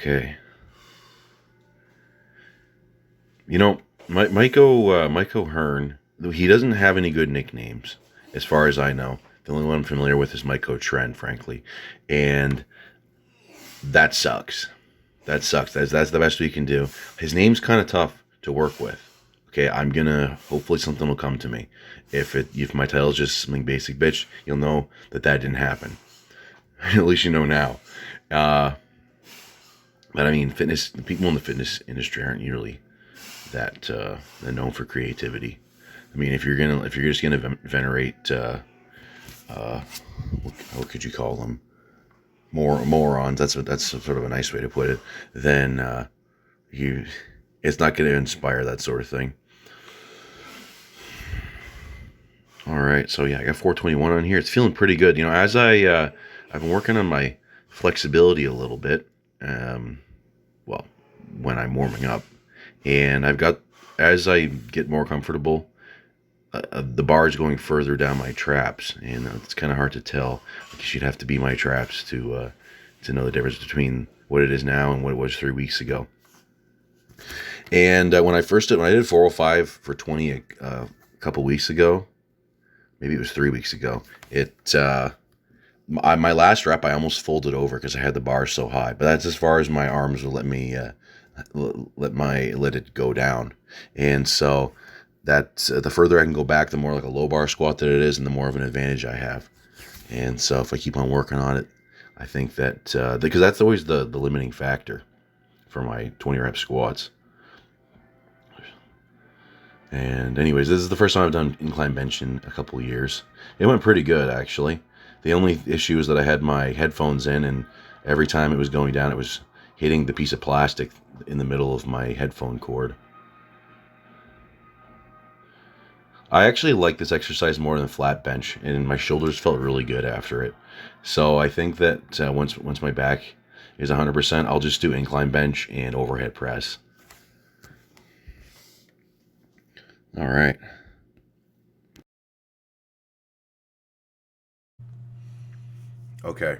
Okay. You know, Mike O'Hearn, he doesn't have any good nicknames, as far as I know. The only one I'm familiar with is Mike O'Tren, frankly. And that sucks. That sucks. That's the best we can do. His name's kind of tough to work with. Okay, I'm gonna hopefully something will come to me. If my title is just something basic, bitch, you'll know that didn't happen. At least you know now. Uh, but I mean, fitness people in the fitness industry aren't usually that known for creativity. I mean, if you're just gonna venerate, what could you call them? Morons. That's sort of a nice way to put it. Then you, it's not going to inspire that sort of thing. All right, so yeah, I got 421 on here. It's feeling pretty good. You know, as I've been working on my flexibility a little bit. Well, when I'm warming up, and I've got as I get more comfortable, the bar is going further down my traps, and it's kind of hard to tell. I guess you'd have to be my traps to know the difference between what it is now and what it was 3 weeks ago. And when I did 405 for 20 a couple weeks ago, maybe it was 3 weeks ago. My last rep I almost folded over because I had the bar so high. But that's as far as my arms will let me let it go down. And so that the further I can go back, the more like a low bar squat that it is, and the more of an advantage I have. And so if I keep on working on it, I think that because that's always the limiting factor for my 20 rep squats. And anyways, this is the first time I've done incline bench in a couple of years. It went pretty good, actually. The only issue is that I had my headphones in, and every time it was going down, it was hitting the piece of plastic in the middle of my headphone cord. I actually like this exercise more than flat bench, and my shoulders felt really good after it. So I think that once my back is 100%, I'll just do incline bench and overhead press. All right. Okay.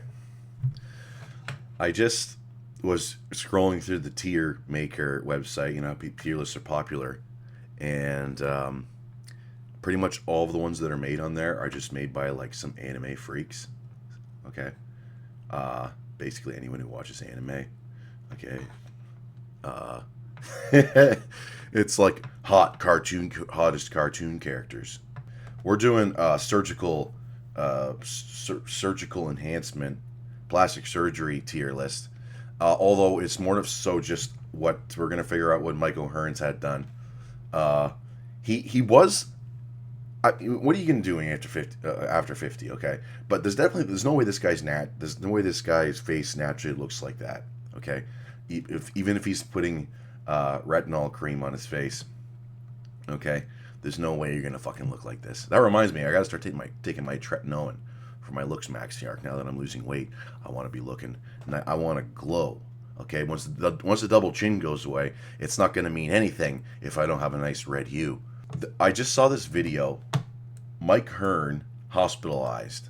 I just was scrolling through the tier maker website. You know, tier lists are popular, and pretty much all of the ones that are made on there are just made by like some anime freaks. Okay. Basically anyone who watches anime. Okay. Uh, it's like hottest cartoon characters. We're doing surgical enhancement, plastic surgery tier list. Although it's more of so just what we're gonna figure out what Mike O'Hearn's had done. Uh, he was. What are you gonna do after 50? After 50, okay. But there's no way there's no way this guy's face naturally looks like that. Okay, even if he's putting retinol cream on his face, okay, there's no way you're gonna fucking look like this. That reminds me, I gotta start taking my tretinoin for my looks maxiarch. Now that I'm losing weight, I want to be looking, and I want to glow. Okay, once the double chin goes away, it's not gonna mean anything if I don't have a nice red hue. I just saw this video, Mike Hearn hospitalized,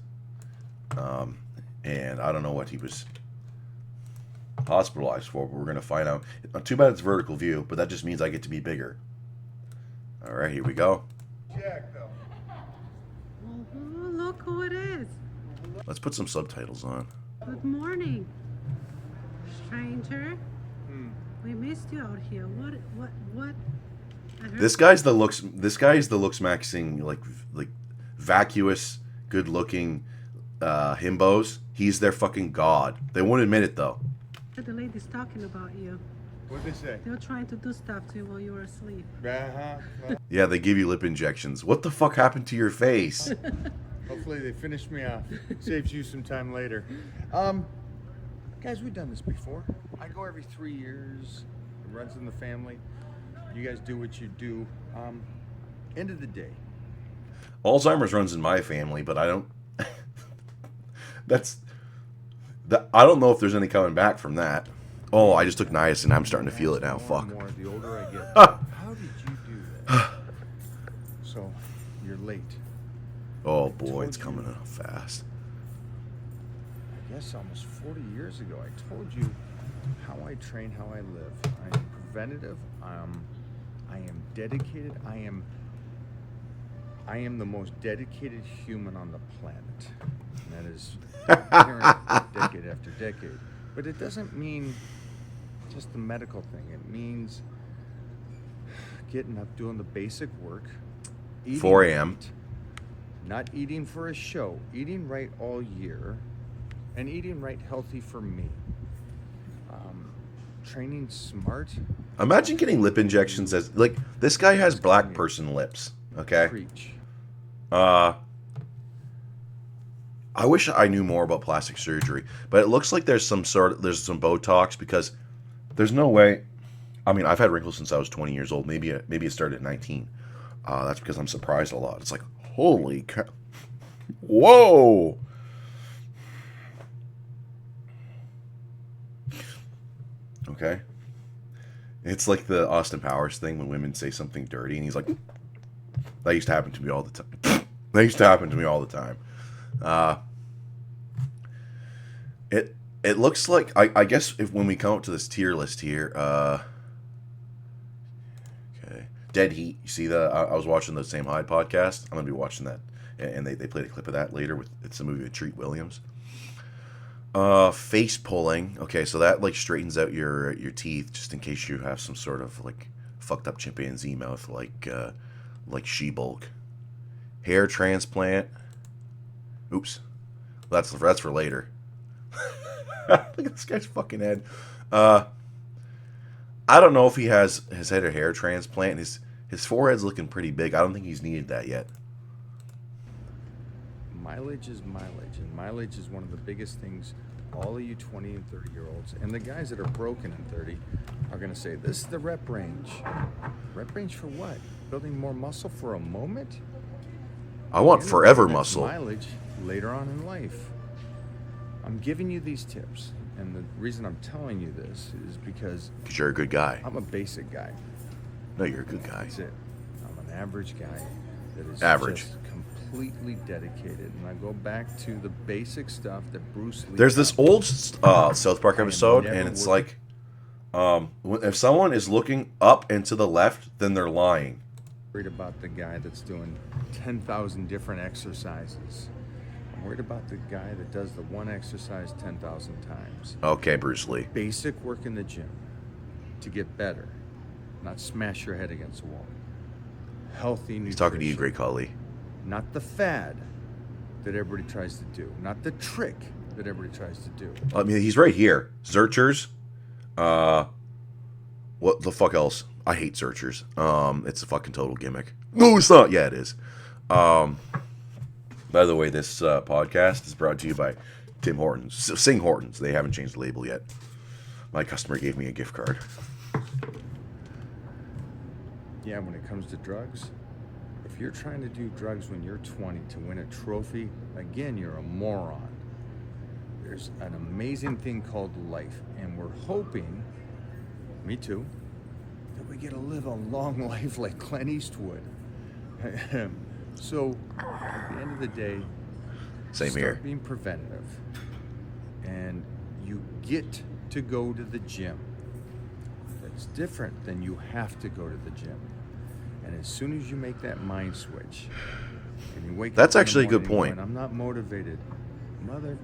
and I don't know what he was hospitalized for, but we're gonna find out. Too bad it's vertical view, but that just means I get to be bigger. All right, here we go. Jack, though. Oh, look who it is. Let's put some subtitles on. Good morning, stranger. We missed you out here. What? This guy's the looks maxing like vacuous, good looking himbos. He's their fucking god. They won't admit it though. The lady's talking about you. What'd they say? They were trying to do stuff to you while you were asleep. Uh-huh. Yeah, they give you lip injections. What the fuck happened to your face? Hopefully they finish me off. Saves you some time later. Guys, we've done this before. I go every 3 years. It runs in the family. You guys do what you do. End of the day. Alzheimer's runs in my family, but I don't. I don't know if there's any coming back from that. Oh, I just took niacin. I'm starting to feel it now. Fuck. More, the older I get. How did you do that? So, you're late. Oh boy, it's coming up fast. I guess almost 40 years ago, I told you how I train, how I live. I am preventative. I am dedicated. I am the most dedicated human on the planet. And that is apparent decade after decade. But it doesn't mean just the medical thing. It means getting up, doing the basic work, eating 4 a.m. right, not eating for a show, eating right all year, and eating right healthy for me. Training smart. Imagine getting lip injections as like this guy has black person lips. Okay. Preach. I wish I knew more about plastic surgery, but it looks like there's some Botox because there's no way. I mean, I've had wrinkles since I was 20 years old. Maybe it started at 19. That's because I'm surprised a lot. It's like, holy cow. Whoa. Okay. It's like the Austin Powers thing when women say something dirty and he's like, that used to happen to me all the time. That used to happen to me all the time. It looks like I guess if when we come up to this tier list here, okay, Dead Heat. You see I was watching the Sam Hyde podcast. I'm gonna be watching that, and they played a clip of that later. It's a movie with Treat Williams. Face pulling. Okay, so that like straightens out your teeth just in case you have some sort of like fucked up chimpanzee mouth like She-Bulk. Hair transplant. Oops, that's for later. Look at this guy's fucking head. I don't know if he has had a hair transplant. His forehead's looking pretty big. I don't think he's needed that yet. Mileage is mileage, and mileage is one of the biggest things all of you 20 and 30 year olds, and the guys that are broken in 30 are going to say, this is the rep range. Rep range for what? Building more muscle for a moment? I want forever That's muscle. mileage later on in life. I'm giving you these tips, and the reason I'm telling you this is because You're a good guy. I'm a basic guy. No, you're a good guy. That's it. I'm an average guy that is Average. just completely dedicated, and I go back to the basic stuff that Bruce Lee. There's this old South Park I am episode, never and it's working- like, if someone is looking up and to the left, then they're lying. Worried about the guy that's doing 10,000 different exercises. I'm worried about the guy that does the one exercise 10,000 times. Okay, Bruce Lee. Basic work in the gym to get better, not smash your head against the wall. Healthy nutrition. He's talking to you, Great Khali. Not the fad that everybody tries to do. Not the trick that everybody tries to do. I mean, he's right here. Searchers. What the fuck else? I hate searchers. It's a fucking total gimmick. No, it's not. Yeah, it is. By the way, this podcast is brought to you by Tim Hortons. Sing Hortons. They haven't changed the label yet. My customer gave me a gift card. Yeah, when it comes to drugs, if you're trying to do drugs when you're 20 to win a trophy, again, you're a moron. There's an amazing thing called life, and we're hoping, me too, that we get to live a long life like Clint Eastwood. So, at the end of the day, Same start here. being preventative, and you get to go to the gym. That's different than you have to go to the gym. And as soon as you make that mind switch, and you wake That's up in the actually a good morning point. going, I'm not motivated. Mother,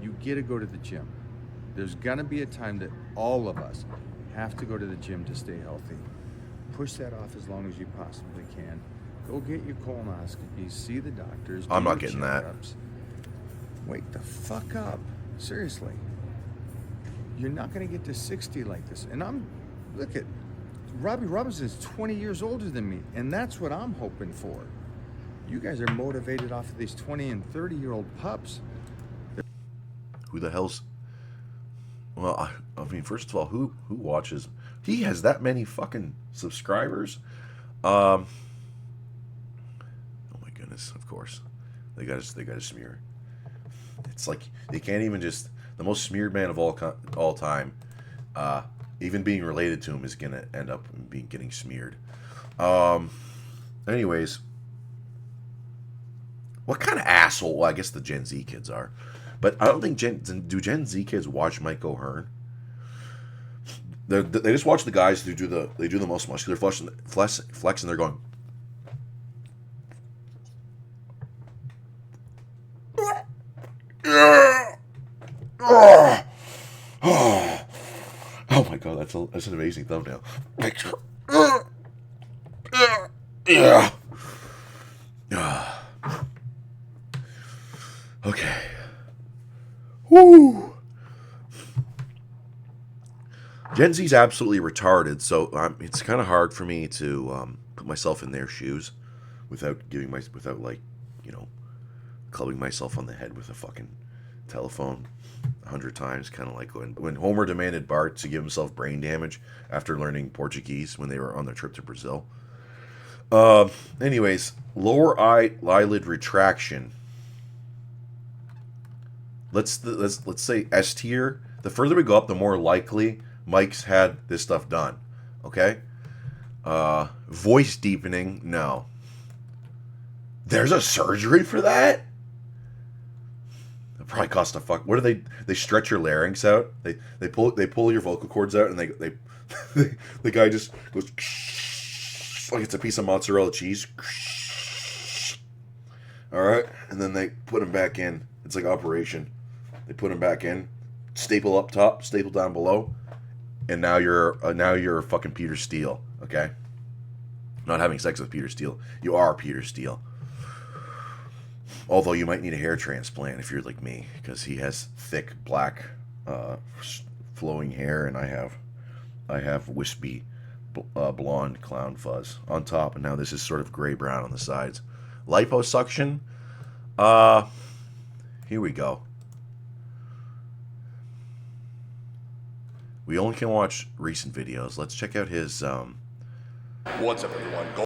you get to go to the gym. There's gonna be a time that all of us have to go to the gym to stay healthy. Push that off as long as you possibly can. Go get your colonoscopy, see the doctors. I'm do not your getting that. checkups. Wake the fuck up. Seriously. You're not gonna get to 60 like this. And look at, Robbie Robinson is 20 years older than me, and that's what I'm hoping for. You guys are motivated off of these 20 and 30-year-old pups. Who the hell's... Well, I mean, first of all, who watches... He has that many fucking subscribers? Oh my goodness, of course. They got to smear. It's like, they can't even just... The most smeared man of all time, even being related to him is going to end up getting smeared. Anyways... What kind of asshole? Well, I guess the Gen Z kids are. But I don't think do Gen Z kids watch Mike O'Hearn? They just watch the guys who do the most muscular flex, and they're going. Oh my god, that's an amazing thumbnail. Yeah. Okay. Woo. Gen Z's absolutely retarded, so it's kind of hard for me to put myself in their shoes without like, you know, clubbing myself on the head with a fucking telephone 100 times, kind of like when Homer demanded Bart to give himself brain damage after learning Portuguese when they were on their trip to Brazil. Anyways, lower eyelid retraction. Let's say S tier. The further we go up, the more likely Mike's had this stuff done. Okay. Voice deepening. No. There's a surgery for that. It probably cost a fuck. What do they? They stretch your larynx out. They pull your vocal cords out, and they the guy just goes like it's a piece of mozzarella cheese. All right, and then they put him back in. It's like operation. They put him back in, staple up top, staple down below, and now you're a fucking Peter Steele. Okay, not having sex with Peter Steele. You are Peter Steele. Although you might need a hair transplant if you're like me, because he has thick black, flowing hair, and I have wispy, blonde clown fuzz on top, and now this is sort of gray brown on the sides. Liposuction. Here we go. We only can watch recent videos. Let's check out his. What's up, everyone? Oh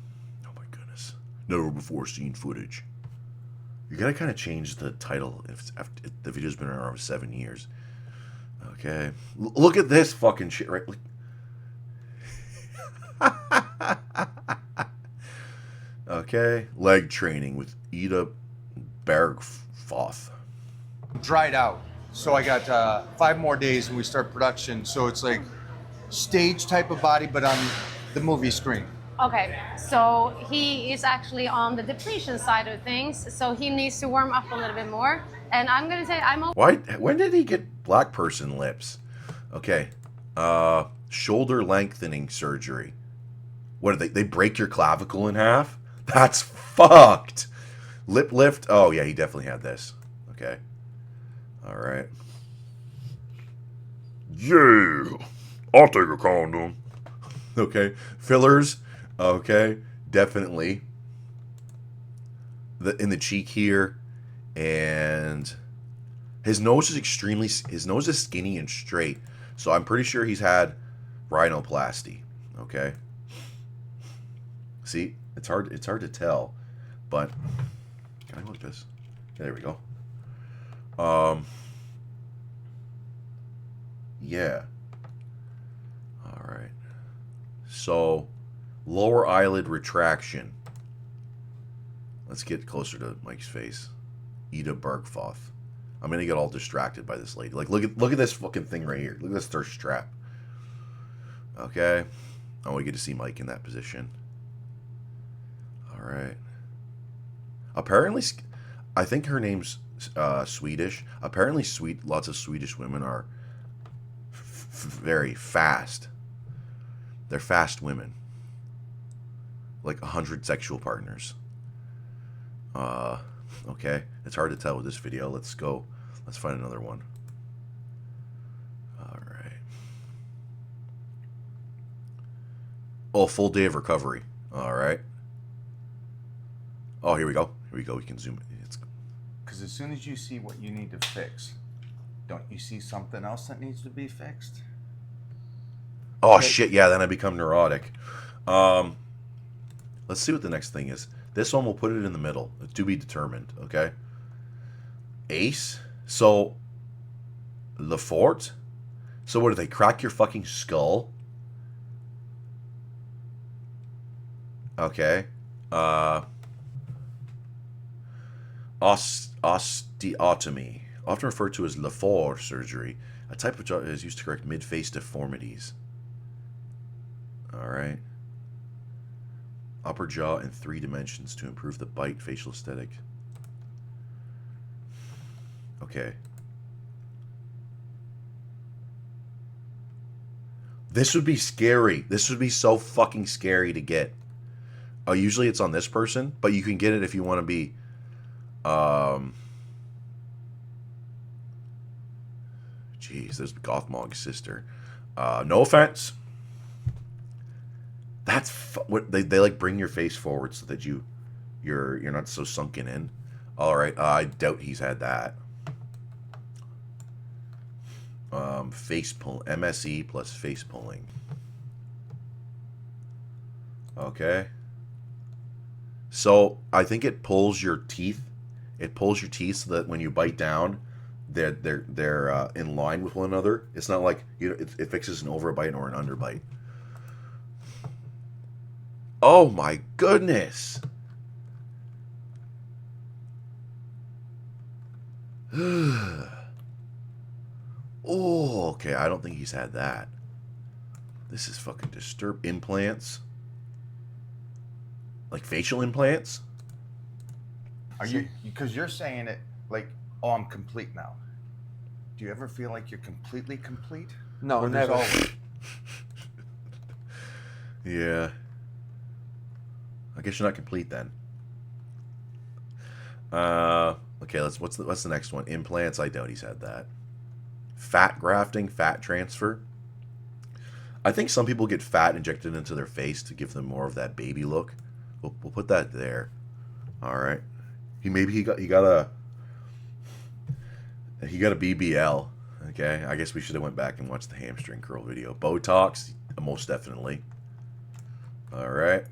my goodness! Never before seen footage. You gotta kind of change the title if the video's been around for 7 years. Okay, look at this fucking shit, right? Okay, leg training with Ida Bergfoth. Dried out. So I got 5 more days and we start production. So it's like stage type of body, but on the movie screen. Okay, so he is actually on the depletion side of things, so he needs to warm up a little bit more. And I'm gonna say Why? When did he get black person lips? Okay, shoulder lengthening surgery. What did they break your clavicle in half? That's fucked. Lip lift. Oh yeah, he definitely had this. Okay. All right. Yeah, I'll take a condom. Okay, fillers. Okay, definitely. In the cheek here, and his nose is skinny and straight. So I'm pretty sure he's had rhinoplasty. Okay. See, it's hard to tell, but can I look at this? Okay, there we go. Yeah. All right. So, lower eyelid retraction. Let's get closer to Mike's face. Ida Bergfoth. I'm gonna get all distracted by this lady. Like, look at this fucking thing right here. Look at this thirst trap. Okay. Oh, we get to see Mike in that position. All right. Apparently, I think her name's Swedish. Apparently, lots of Swedish women are very fast. They're fast women. Like 100 sexual partners. Okay. It's hard to tell with this video. Let's go. Let's find another one. All right. Oh, full day of recovery. All right. Oh, here we go. Here we go. We can zoom in. Because as soon as you see what you need to fix, don't you see something else that needs to be fixed? Oh, shit. Yeah, then I become neurotic. Let's see what the next thing is. This one, we'll put it in the middle. To be determined, okay? Ace. So, Lefort. So what, do they crack your fucking skull? Okay. Osteotomy. Often referred to as Lefort surgery. A type of job is used to correct mid-face deformities. All right. Upper jaw in 3 dimensions to improve the bite facial aesthetic. Okay. This would be scary. This would be so fucking scary to get. Usually it's on this person, but you can get it if you want to be. Jeez, there's Gothmog's sister. No offense. That's what they like. Bring your face forward so that you're not so sunken in. All right, I doubt he's had that. Face pull MSE plus face pulling. Okay. So I think it pulls your teeth. It pulls your teeth so that when you bite down, they're in line with one another. It's not like it fixes an overbite or an underbite. Oh my goodness. Oh, okay. I don't think he's had that. This is fucking disturbed. Implants? Like facial implants? Are you, because you're saying it like, oh, I'm complete now. Do you ever feel like you're completely complete? No, Or there's never. always- Yeah. I guess you're not complete then. Okay, what's the next one? Implants, I doubt he's had that. Fat grafting, fat transfer. I think some people get fat injected into their face to give them more of that baby look. We'll put that there. All right. He got a BBL. Okay. I guess we should have went back and watched the hamstring curl video. Botox, most definitely. All right.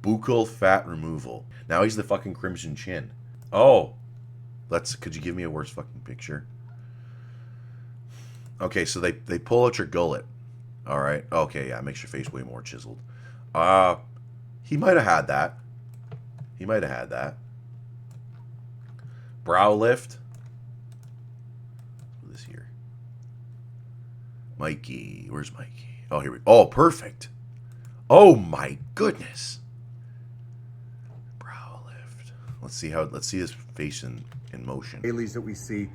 Buccal fat removal. Now he's the fucking Crimson Chin. Oh, could you give me a worse fucking picture? Okay, so they pull out your gullet. All right. Okay, yeah, makes your face way more chiseled. He might have had that. He might have had that. Brow lift. This here. Mikey, where's Mikey? Oh, here we. Oh, perfect. Oh my goodness. Brow lift. Let's see his face in motion. dailies that we see.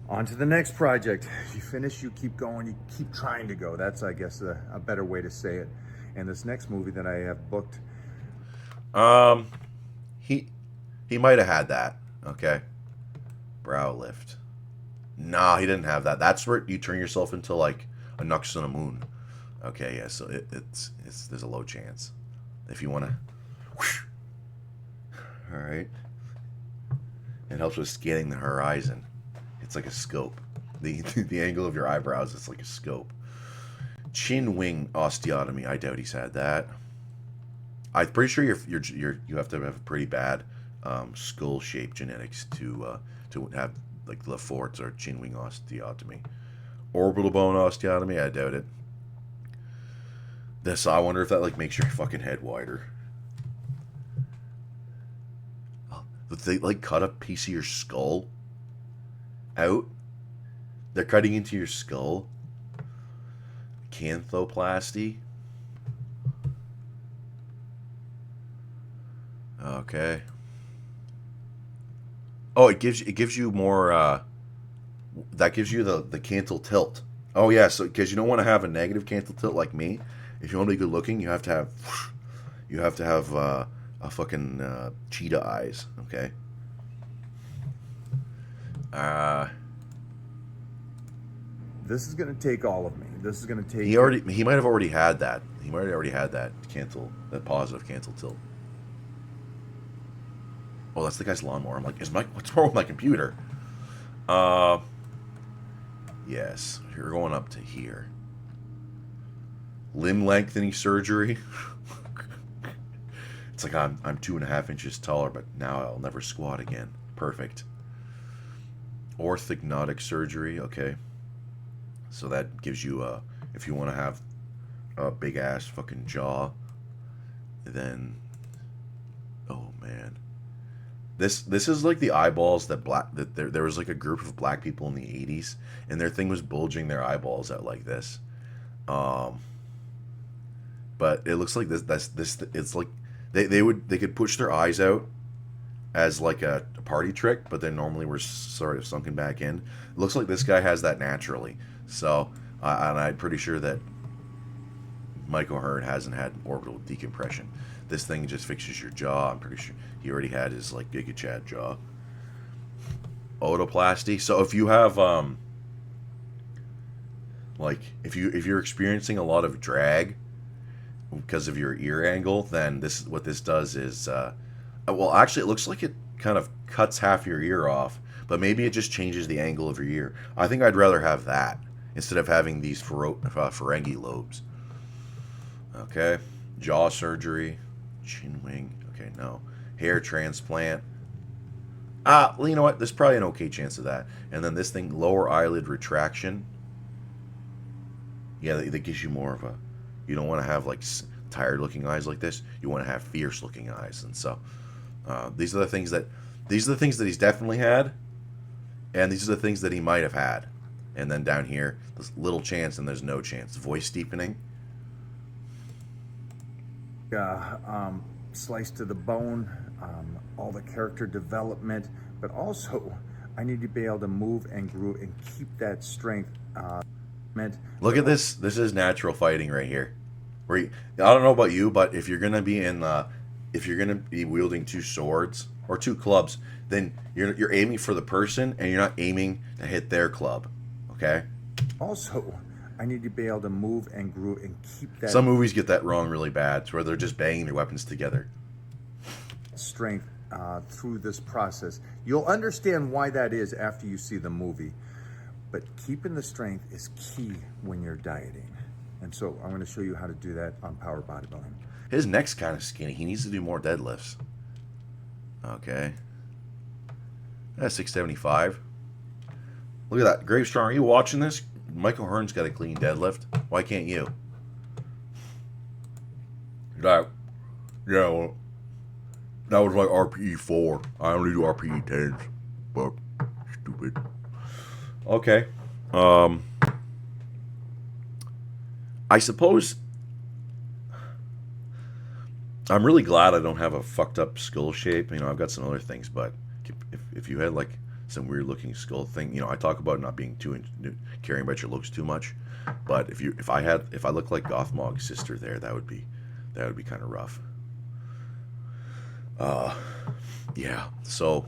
On to the next project. You finish, you keep going, you keep trying to go. That's, I guess, a better way to say it. And this next movie that I have booked. He might have had that. Okay. Brow lift. Nah, he didn't have that. That's where you turn yourself into like a Nux on a moon. Okay, yeah, so it's there's a low chance. If you want to. All right. It helps with scanning the horizon. It's like a scope. The angle of your eyebrows is like a scope. Chin wing osteotomy. I doubt he's had that. I'm pretty sure you have to have pretty bad skull shape genetics to have like Lafort's or chin wing osteotomy. Orbital bone osteotomy. I doubt it. I wonder if that like makes your fucking head wider. They like cut a piece of your skull out. They're cutting into your skull. Canthoplasty. Okay. Oh, it gives you more. That gives you the canthal tilt. Oh yeah, so because you don't want to have a negative canthal tilt like me. If you want to be good looking, you have to have a fucking cheetah eyes. Okay. This is going to take all of me. This is going to take... He might have already had that. He might have already had that positive canthal tilt. Oh, that's the guy's lawnmower. I'm like, what's wrong with my computer? Yes, you're going up to here. Limb lengthening surgery. It's like I'm 2.5 inches taller, but now I'll never squat again. Perfect. Orthodontic surgery. Okay. So that gives you if you want to have a big ass fucking jaw, then oh man. This is like the eyeballs that there was like a group of black people in the 80s and their thing was bulging their eyeballs out like this. but it looks like this. It's like they could push their eyes out as like a party trick, but they normally were sort of sunken back in. It looks like this guy has that naturally. So, and I'm pretty sure that Mike O'Hearn hasn't had orbital decompression. This thing just fixes your jaw. I'm pretty sure he already had his like Giga Chad jaw. Otoplasty. So if you have like if you're experiencing a lot of drag because of your ear angle, then what this does is well, actually it looks like it kind of cuts half your ear off, but maybe it just changes the angle of your ear. I think I'd rather have that instead of having these Ferengi lobes. Okay, jaw surgery, chin wing. Okay, no, hair transplant. Well, you know what? There's probably an okay chance of that. And then this thing, lower eyelid retraction. Yeah, that gives you more of a. You don't want to have like tired-looking eyes like this. You want to have fierce-looking eyes, and so these are the things that he's definitely had, and these are the things that he might have had. And then down here, there's little chance and there's no chance. Voice deepening. Slice to the bone, all the character development, but also I need to be able to move and groove and keep that strength. Look at this. This is natural fighting right here. I don't know about you, but if you're gonna be wielding two swords or two clubs, then you're aiming for the person and you're not aiming to hit their club. Okay. Also, I need to be able to move and groove and keep that. Some movies get that wrong really bad, where they're just banging their weapons together. Strength through this process. You'll understand why that is after you see the movie. But keeping the strength is key when you're dieting. And so I'm going to show you how to do that on Power Bodybuilding. His neck's kind of skinny. He needs to do more deadlifts. Okay. That's 675. Look at that. Grave Strong, are you watching this? Michael Hearn's got a clean deadlift. Why can't you? That, yeah, well, that was like RPE 4. I only do RPE 10s. But stupid. Okay. I suppose I'm really glad I don't have a fucked up skull shape. You know, I've got some other things, but if you had like some weird looking skull thing, you know, I talk about not being too caring about your looks too much, but if I look like Gothmog's sister there, that would be kind of rough. Yeah. So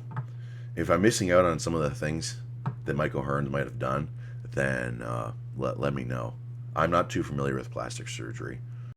if I'm missing out on some of the things that Michael Hearns might have done, then let me know. I'm not too familiar with plastic surgery.